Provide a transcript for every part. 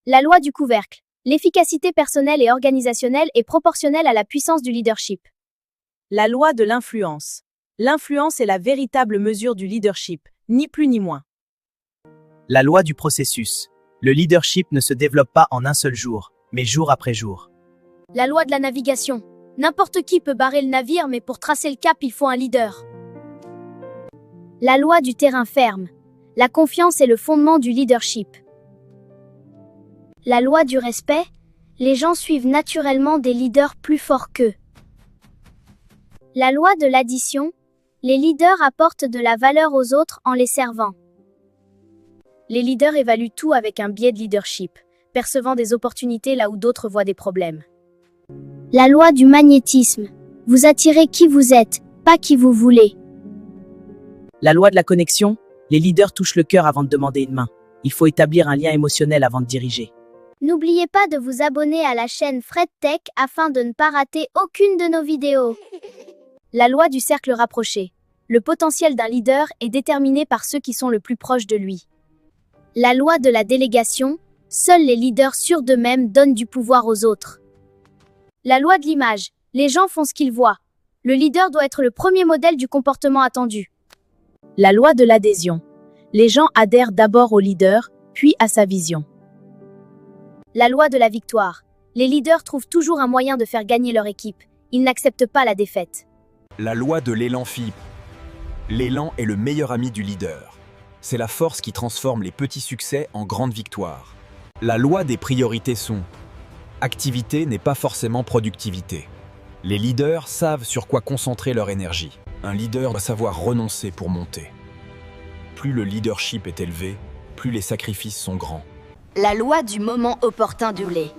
La loi du couvercle. L'efficacité personnelle et organisationnelle est proportionnelle à la puissance du leadership. La loi de l'influence. L'influence est la véritable mesure du leadership, ni plus ni moins. La loi du processus. Le leadership ne se développe pas en un seul jour, mais jour après jour. La loi de la navigation. N'importe qui peut barrer le navire, mais pour tracer le cap, il faut un leader. La loi du terrain ferme. La confiance est le fondement du leadership. La loi du respect. Les gens suivent naturellement des leaders plus forts qu'eux. La loi de l'addition. Les leaders apportent de la valeur aux autres en les servant. Les leaders évaluent tout avec un biais de leadership, percevant des opportunités là où d'autres voient des problèmes. La loi du magnétisme. Vous attirez qui vous êtes, pas qui vous voulez. La loi de la connexion. Les leaders touchent le cœur avant de demander une main. Il faut établir un lien émotionnel avant de diriger. N'oubliez pas de vous abonner à la chaîne Fred Tech afin de ne pas rater aucune de nos vidéos. La loi du cercle rapproché. Le potentiel d'un leader est déterminé par ceux qui sont le plus proches de lui. La loi de la délégation. Seuls les leaders sûrs d'eux-mêmes donnent du pouvoir aux autres. La loi de l'image. Les gens font ce qu'ils voient. Le leader doit être le premier modèle du comportement attendu. La loi de l'adhésion. Les gens adhèrent d'abord au leader, puis à sa vision. La loi de la victoire. Les leaders trouvent toujours un moyen de faire gagner leur équipe. Ils n'acceptent pas la défaite. La loi de l'élan Philippe. L'élan est le meilleur ami du leader. C'est la force qui transforme les petits succès en grandes victoires. La loi des priorités sont. Activité n'est pas forcément productivité. Les leaders savent sur quoi concentrer leur énergie. Un leader doit savoir renoncer pour monter. Plus le leadership est élevé, plus les sacrifices sont grands. La loi du moment opportun du lait.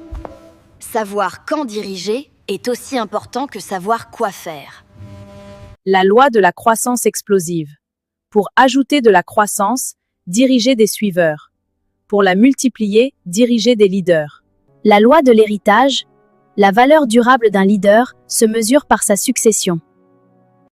Savoir quand diriger est aussi important que savoir quoi faire. La loi de la croissance explosive. Pour ajouter de la croissance, dirigez des suiveurs. Pour la multiplier, dirigez des leaders. La loi de l'héritage. La valeur durable d'un leader se mesure par sa succession.